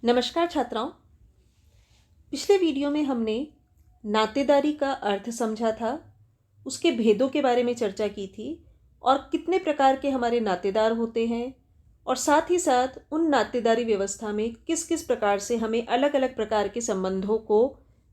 नमस्कार छात्राओं। पिछले वीडियो में हमने नातेदारी का अर्थ समझा था, उसके भेदों के बारे में चर्चा की थी और कितने प्रकार के हमारे नातेदार होते हैं और साथ ही साथ उन नातेदारी व्यवस्था में किस किस प्रकार से हमें अलग अलग प्रकार के संबंधों को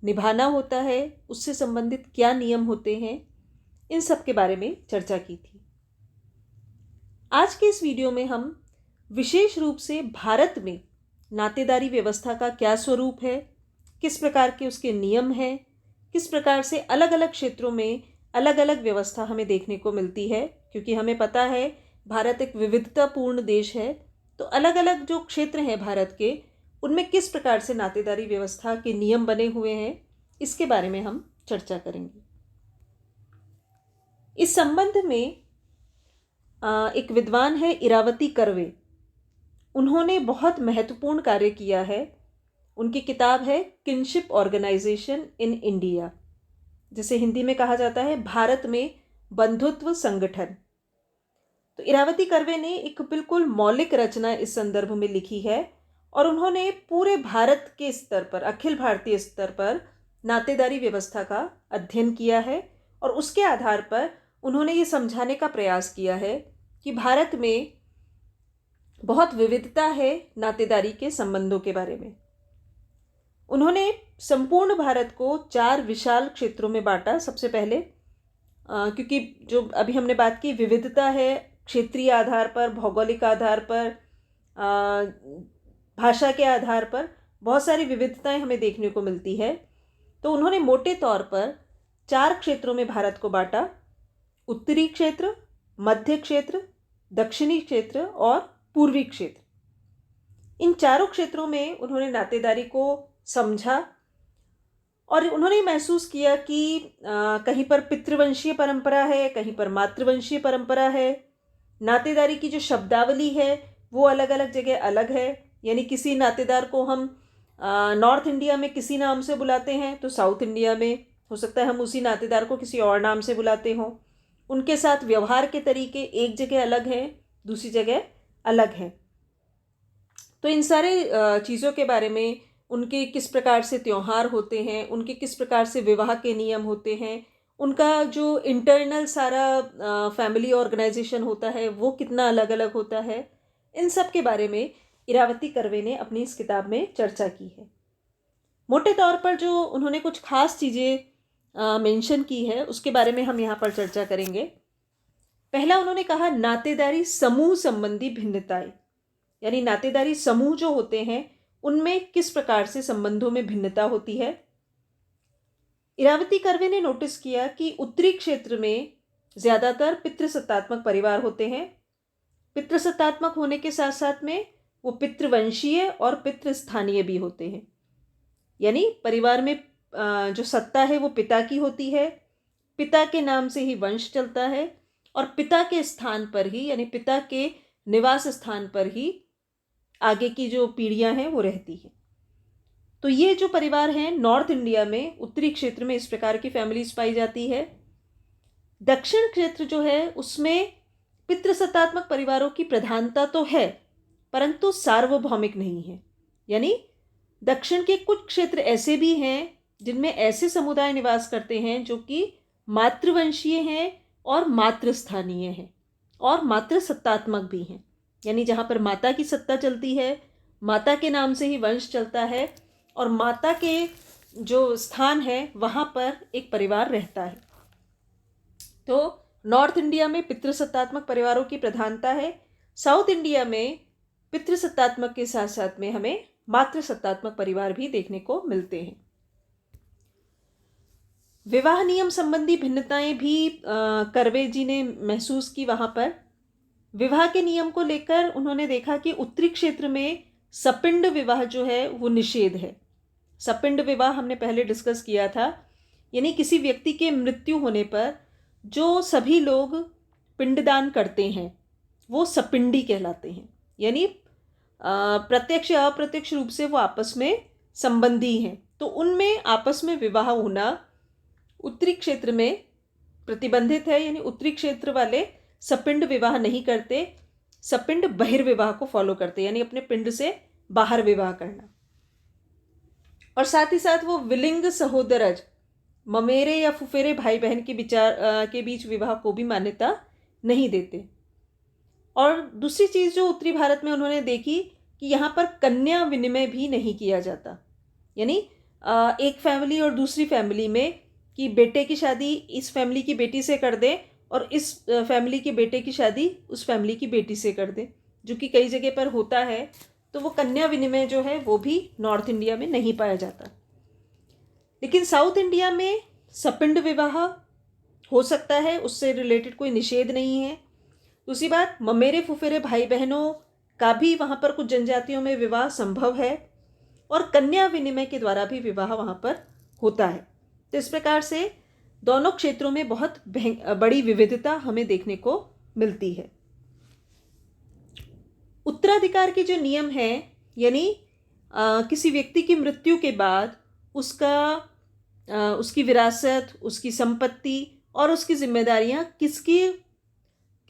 निभाना होता है, उससे संबंधित क्या नियम होते हैं, इन सब के बारे में चर्चा की थी। आज के इस वीडियो में हम विशेष रूप से भारत में नातेदारी व्यवस्था का क्या स्वरूप है, किस प्रकार के उसके नियम हैं, किस प्रकार से अलग अलग क्षेत्रों में अलग अलग व्यवस्था हमें देखने को मिलती है, क्योंकि हमें पता है भारत एक विविधतापूर्ण देश है। तो अलग अलग जो क्षेत्र हैं भारत के, उनमें किस प्रकार से नातेदारी व्यवस्था के नियम बने हुए हैं, इसके बारे में हम चर्चा करेंगे। इस संबंध में एक विद्वान है इरावती कर्वे, उन्होंने बहुत महत्वपूर्ण कार्य किया है। उनकी किताब है किनशिप ऑर्गेनाइजेशन इन इंडिया, जिसे हिंदी में कहा जाता है भारत में बंधुत्व संगठन। तो इरावती कर्वे ने एक बिल्कुल मौलिक रचना इस संदर्भ में लिखी है और उन्होंने पूरे भारत के स्तर पर, अखिल भारतीय स्तर पर नातेदारी व्यवस्था का अध्ययन किया है और उसके आधार पर उन्होंने ये समझाने का प्रयास किया है कि भारत में बहुत विविधता है नातेदारी के संबंधों के बारे में। उन्होंने संपूर्ण भारत को 4 विशाल क्षेत्रों में बांटा। सबसे पहले क्योंकि जो अभी हमने बात की विविधता है, क्षेत्रीय आधार पर, भौगोलिक आधार पर, भाषा के आधार पर बहुत सारी विविधताएं हमें देखने को मिलती है। तो उन्होंने मोटे तौर पर 4 क्षेत्रों में भारत को बांटा: उत्तरी क्षेत्र, मध्य क्षेत्र, दक्षिणी क्षेत्र और पूर्वी क्षेत्र। इन चारों क्षेत्रों में उन्होंने नातेदारी को समझा और उन्होंने महसूस किया कि कहीं पर पितृवंशीय परंपरा है, कहीं पर मातृवंशीय परंपरा है। नातेदारी की जो शब्दावली है वो अलग अलग जगह अलग है, यानी किसी नातेदार को हम नॉर्थ इंडिया में किसी नाम से बुलाते हैं तो साउथ इंडिया में हो सकता है हम उसी नातेदार को किसी और नाम से बुलाते हों। उनके साथ व्यवहार के तरीके एक जगह अलग हैं, दूसरी जगह अलग हैं। तो इन सारे चीज़ों के बारे में, उनके किस प्रकार से त्यौहार होते हैं, उनके किस प्रकार से विवाह के नियम होते हैं, उनका जो इंटरनल सारा फैमिली ऑर्गेनाइजेशन होता है वो कितना अलग अलग होता है, इन सब के बारे में इरावती कर्वे ने अपनी इस किताब में चर्चा की है। मोटे तौर पर जो उन्होंने कुछ खास चीज़ें मेंशन की है उसके बारे में हम यहाँ पर चर्चा करेंगे। पहला उन्होंने कहा नातेदारी समूह संबंधी भिन्नताएं, यानी नातेदारी समूह जो होते हैं उनमें किस प्रकार से संबंधों में भिन्नता होती है। इरावती कर्वे ने नोटिस किया कि उत्तरी क्षेत्र में ज़्यादातर पितृसत्तात्मक परिवार होते हैं। पितृसत्तात्मक होने के साथ साथ में वो पितृवंशीय और पितृस्थानीय भी होते हैं, यानी परिवार में जो सत्ता है वो पिता की होती है, पिता के नाम से ही वंश चलता है और पिता के स्थान पर ही, यानी पिता के निवास स्थान पर ही आगे की जो पीढ़ियां हैं वो रहती है। तो ये जो परिवार हैं नॉर्थ इंडिया में, उत्तरी क्षेत्र में इस प्रकार की फैमिलीज पाई जाती है। दक्षिण क्षेत्र जो है उसमें पितृसत्तात्मक परिवारों की प्रधानता तो है परंतु सार्वभौमिक नहीं है, यानी दक्षिण के कुछ क्षेत्र ऐसे भी हैं जिनमें ऐसे समुदाय निवास करते हैं जो कि मातृवंशीय हैं और मातृस्थानीय हैं और मातृसत्तात्मक भी हैं, यानी जहाँ पर माता की सत्ता चलती है, माता के नाम से ही वंश चलता है और माता के जो स्थान है वहाँ पर एक परिवार रहता है। तो नॉर्थ इंडिया में पितृसत्तात्मक परिवारों की प्रधानता है, साउथ इंडिया में पितृसत्तात्मक के साथ साथ में हमें मातृसत्तात्मक परिवार भी देखने को मिलते हैं। विवाह नियम संबंधी भिन्नताएं भी कर्वे जी ने महसूस की। वहाँ पर विवाह के नियम को लेकर उन्होंने देखा कि उत्तरी क्षेत्र में सपिंड विवाह जो है वो निषेध है। सपिंड विवाह हमने पहले डिस्कस किया था, यानी किसी व्यक्ति के मृत्यु होने पर जो सभी लोग पिंडदान करते हैं वो सपिंडी कहलाते हैं, यानी प्रत्यक्ष या अप्रत्यक्ष रूप से वो आपस में संबंधी हैं। तो उनमें आपस में विवाह होना उत्तरी क्षेत्र में प्रतिबंधित है, यानी उत्तरी क्षेत्र वाले सपिंड विवाह नहीं करते, सपिंड बहिर्विवाह को फॉलो करते, यानी अपने पिंड से बाहर विवाह करना। और साथ ही साथ वो विलिंग सहोदरज, ममेरे या फुफेरे भाई बहन के बीच विवाह को भी मान्यता नहीं देते। और दूसरी चीज़ जो उत्तरी भारत में उन्होंने देखी कि यहाँ पर कन्या विनिमय भी नहीं किया जाता, यानी एक फैमिली और दूसरी फैमिली में कि बेटे की शादी इस फैमिली की बेटी से कर दें और इस फैमिली के बेटे की शादी उस फैमिली की बेटी से कर दें, जो कि कई जगह पर होता है। तो वो कन्या विनिमय जो है वो भी नॉर्थ इंडिया में नहीं पाया जाता। लेकिन साउथ इंडिया में सपिंड विवाह हो सकता है, उससे रिलेटेड कोई निषेध नहीं है। दूसरी बात, ममेरे फुफेरे भाई बहनों का भी वहाँ पर कुछ जनजातियों में विवाह संभव है और कन्या विनिमय के द्वारा भी विवाह वहाँ पर होता है। तो इस प्रकार से दोनों क्षेत्रों में बहुत बड़ी विविधता हमें देखने को मिलती है। उत्तराधिकार के जो नियम हैं, यानी किसी व्यक्ति की मृत्यु के बाद उसकी विरासत, उसकी संपत्ति और उसकी जिम्मेदारियां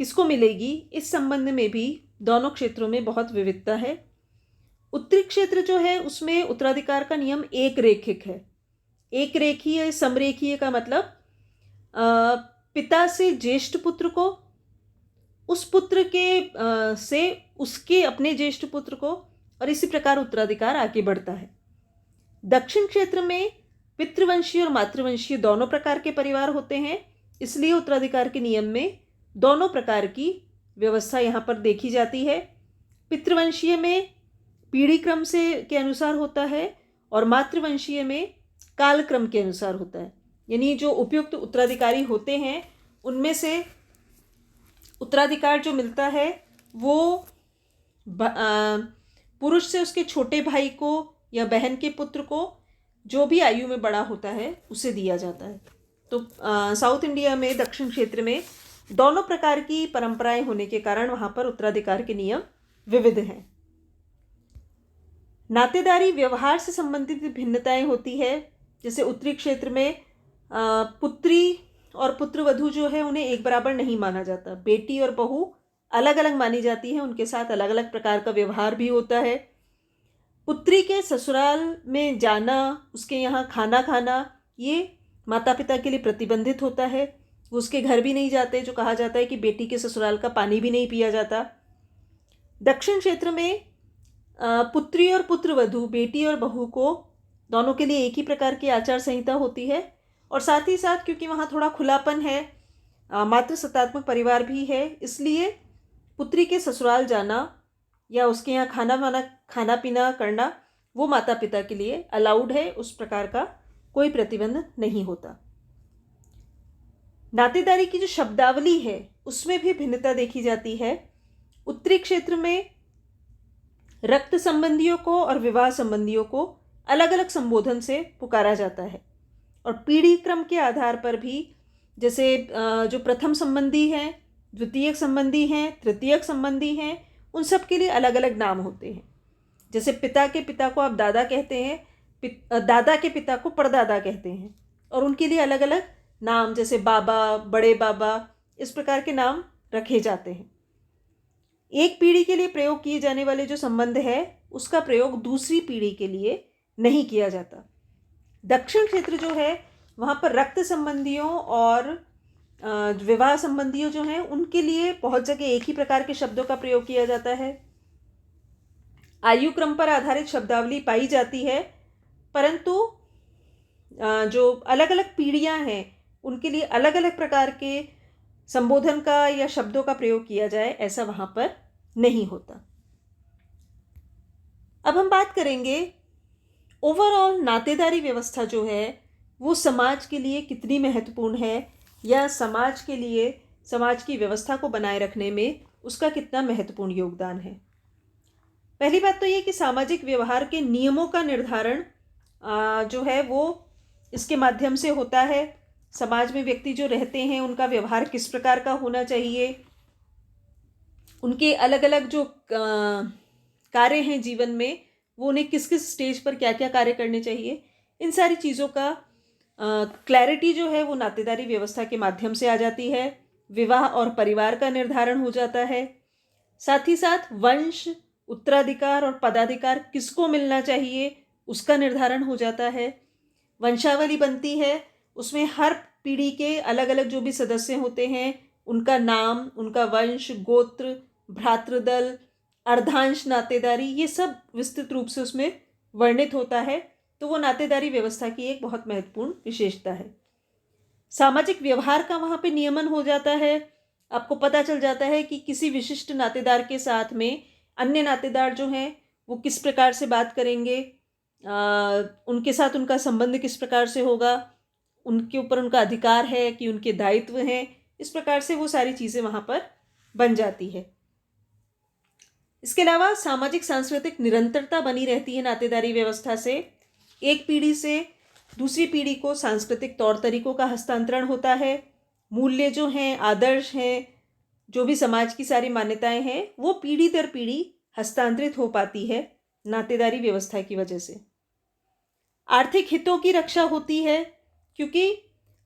किसको मिलेगी, इस संबंध में भी दोनों क्षेत्रों में बहुत विविधता है। उत्तरी क्षेत्र जो है उसमें उत्तराधिकार का नियम एक रेखिक है। एक रेखीय, समरेखीय का मतलब पिता से ज्येष्ठ पुत्र को, उस पुत्र के से उसके अपने ज्येष्ठ पुत्र को, और इसी प्रकार उत्तराधिकार आगे बढ़ता है। दक्षिण क्षेत्र में पितृवंशीय और मातृवंशीय दोनों प्रकार के परिवार होते हैं, इसलिए उत्तराधिकार के नियम में दोनों प्रकार की व्यवस्था यहाँ पर देखी जाती है। पितृवंशीय में पीढ़ी क्रम के अनुसार होता है और मातृवंशीय में कालक्रम के अनुसार होता है। यानी जो उपयुक्त उत्तराधिकारी होते हैं उनमें से उत्तराधिकार जो मिलता है वो पुरुष से उसके छोटे भाई को या बहन के पुत्र को, जो भी आयु में बड़ा होता है, उसे दिया जाता है। तो साउथ इंडिया में, दक्षिण क्षेत्र में दोनों प्रकार की परंपराएं होने के कारण वहाँ पर उत्तराधिकार के नियम विविध हैं। नातेदारी व्यवहार से संबंधित भिन्नताएं होती है। जैसे उत्तरी क्षेत्र में पुत्री और पुत्रवधू जो है उन्हें एक बराबर नहीं माना जाता। बेटी और बहू अलग अलग मानी जाती है, उनके साथ अलग अलग प्रकार का व्यवहार भी होता है। पुत्री के ससुराल में जाना, उसके यहाँ खाना खाना, ये माता पिता के लिए प्रतिबंधित होता है। वो उसके घर भी नहीं जाते, जो कहा जाता है कि बेटी के ससुराल का पानी भी नहीं पिया जाता। दक्षिण क्षेत्र में पुत्री और पुत्रवधू, बेटी और बहू को, दोनों के लिए एक ही प्रकार की आचार संहिता होती है। और साथ ही साथ क्योंकि वहाँ थोड़ा खुलापन है, मातृसत्तात्मक परिवार भी है, इसलिए पुत्री के ससुराल जाना या उसके यहाँ खाना पीना करना वो माता पिता के लिए अलाउड है, उस प्रकार का कोई प्रतिबंध नहीं होता। नातेदारी की जो शब्दावली है उसमें भी भिन्नता देखी जाती है। उत्तरी क्षेत्र में रक्त संबंधियों को और विवाह संबंधियों को अलग अलग संबोधन से पुकारा जाता है और पीढ़ी क्रम के आधार पर भी, जैसे जो प्रथम संबंधी हैं, द्वितीयक संबंधी हैं, तृतीयक संबंधी हैं, उन सब के लिए अलग अलग नाम होते हैं। जैसे पिता के पिता को आप दादा कहते हैं, दादा के पिता को परदादा कहते हैं, और उनके लिए अलग अलग नाम, जैसे बाबा, बड़े बाबा, इस प्रकार के नाम रखे जाते हैं। एक पीढ़ी के लिए प्रयोग किए जाने वाले जो संबंध है उसका प्रयोग दूसरी पीढ़ी के लिए नहीं किया जाता। दक्षिण क्षेत्र जो है वहाँ पर रक्त संबंधियों और विवाह संबंधियों जो हैं उनके लिए बहुत जगह एक ही प्रकार के शब्दों का प्रयोग किया जाता है। आयु क्रम पर आधारित शब्दावली पाई जाती है, परंतु जो अलग अलग पीढ़ियाँ हैं उनके लिए अलग अलग प्रकार के संबोधन का या शब्दों का प्रयोग किया जाए, ऐसा वहाँ पर नहीं होता। अब हम बात करेंगे ओवरऑल नातेदारी व्यवस्था जो है वो समाज के लिए कितनी महत्वपूर्ण है, या समाज के लिए, समाज की व्यवस्था को बनाए रखने में उसका कितना महत्वपूर्ण योगदान है। पहली बात तो ये कि सामाजिक व्यवहार के नियमों का निर्धारण जो है वो इसके माध्यम से होता है। समाज में व्यक्ति जो रहते हैं उनका व्यवहार किस प्रकार का होना चाहिए, उनके अलग अलग जो कार्य हैं जीवन में वो उन्हें किस किस स्टेज पर क्या क्या कार्य करने चाहिए, इन सारी चीज़ों का क्लैरिटी जो है वो नातेदारी व्यवस्था के माध्यम से आ जाती है। विवाह और परिवार का निर्धारण हो जाता है। साथ ही साथ वंश, उत्तराधिकार और पदाधिकार किसको मिलना चाहिए उसका निर्धारण हो जाता है। वंशावली बनती है, उसमें हर पीढ़ी के अलग अलग जो भी सदस्य होते हैं उनका नाम, उनका वंश, गोत्र, भ्रातृदल, अर्धांश नातेदारी, ये सब विस्तृत रूप से उसमें वर्णित होता है। तो वो नातेदारी व्यवस्था की एक बहुत महत्वपूर्ण विशेषता है। सामाजिक व्यवहार का वहाँ पे नियमन हो जाता है। आपको पता चल जाता है कि किसी विशिष्ट नातेदार के साथ में अन्य नातेदार जो हैं वो किस प्रकार से बात करेंगे, उनके साथ उनका संबंध किस प्रकार से होगा, उनके ऊपर उनका अधिकार है कि उनके दायित्व हैं। इस प्रकार से वो सारी चीज़ें वहाँ पर बन जाती है। इसके अलावा सामाजिक सांस्कृतिक निरंतरता बनी रहती है नातेदारी व्यवस्था से। एक पीढ़ी से दूसरी पीढ़ी को सांस्कृतिक तौर तरीकों का हस्तांतरण होता है। मूल्य जो हैं, आदर्श हैं, जो भी समाज की सारी मान्यताएं हैं, वो पीढ़ी दर पीढ़ी हस्तांतरित हो पाती है नातेदारी व्यवस्था की वजह से। आर्थिक हितों की रक्षा होती है, क्योंकि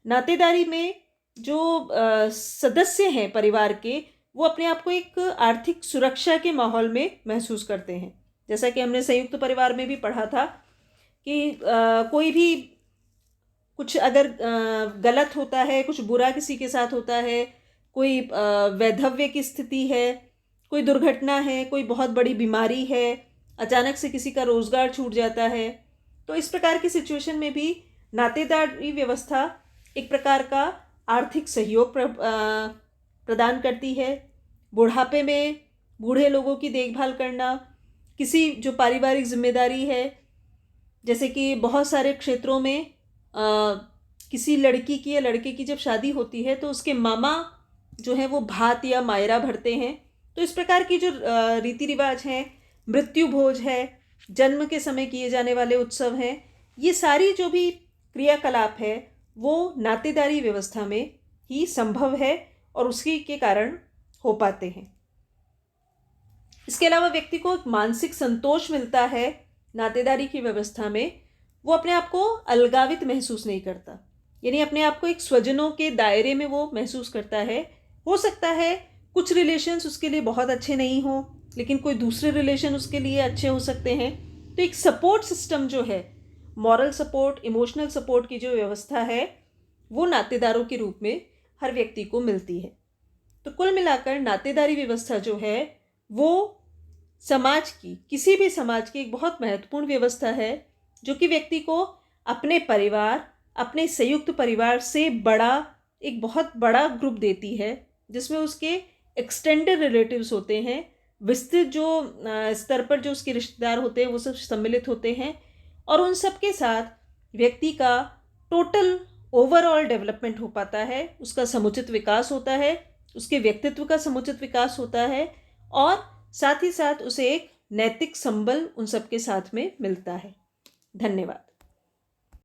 नातेदारी में जो सदस्य हैं परिवार के, वो अपने आप को एक आर्थिक सुरक्षा के माहौल में महसूस करते हैं। जैसा कि हमने संयुक्त परिवार में भी पढ़ा था कि कोई भी कुछ अगर गलत होता है, कुछ बुरा किसी के साथ होता है, कोई वैधव्य की स्थिति है, कोई दुर्घटना है, कोई बहुत बड़ी बीमारी है, अचानक से किसी का रोजगार छूट जाता है, तो इस प्रकार की सिचुएशन में भी नातेदारी व्यवस्था एक प्रकार का आर्थिक सहयोग प्रदान करती है। बुढ़ापे में बूढ़े लोगों की देखभाल करना, किसी जो पारिवारिक जिम्मेदारी है, जैसे कि बहुत सारे क्षेत्रों में किसी लड़की की या लड़के की जब शादी होती है तो उसके मामा जो है वो भात या मायरा भरते हैं। तो इस प्रकार की जो रीति रिवाज हैं, मृत्यु भोज है, जन्म के समय किए जाने वाले उत्सव हैं, ये सारी जो भी क्रियाकलाप है वो नातेदारी व्यवस्था में ही संभव है और उसी के कारण हो पाते हैं। इसके अलावा व्यक्ति को एक मानसिक संतोष मिलता है नातेदारी की व्यवस्था में। वो अपने आप को अलगावित महसूस नहीं करता, यानी अपने आप को एक स्वजनों के दायरे में वो महसूस करता है। हो सकता है कुछ रिलेशंस उसके लिए बहुत अच्छे नहीं हो, लेकिन कोई दूसरे रिलेशन उसके लिए अच्छे हो सकते हैं। तो एक सपोर्ट सिस्टम जो है, मॉरल सपोर्ट, इमोशनल सपोर्ट की जो व्यवस्था है, वो नातेदारों के रूप में हर व्यक्ति को मिलती है। तो कुल मिलाकर नातेदारी व्यवस्था जो है वो समाज की, किसी भी समाज की एक बहुत महत्वपूर्ण व्यवस्था है, जो कि व्यक्ति को अपने परिवार, अपने संयुक्त परिवार से बड़ा एक बहुत बड़ा ग्रुप देती है, जिसमें उसके एक्सटेंडेड रिलेटिव्स होते हैं, विस्तृत जो स्तर पर जो उसके रिश्तेदार होते हैं वो सब सम्मिलित होते हैं, और उन सब के साथ व्यक्ति का टोटल ओवरऑल डेवलपमेंट हो पाता है, उसका समुचित विकास होता है, उसके व्यक्तित्व का समुचित विकास होता है, और साथ ही साथ उसे एक नैतिक संबल उन सब के साथ में मिलता है। धन्यवाद।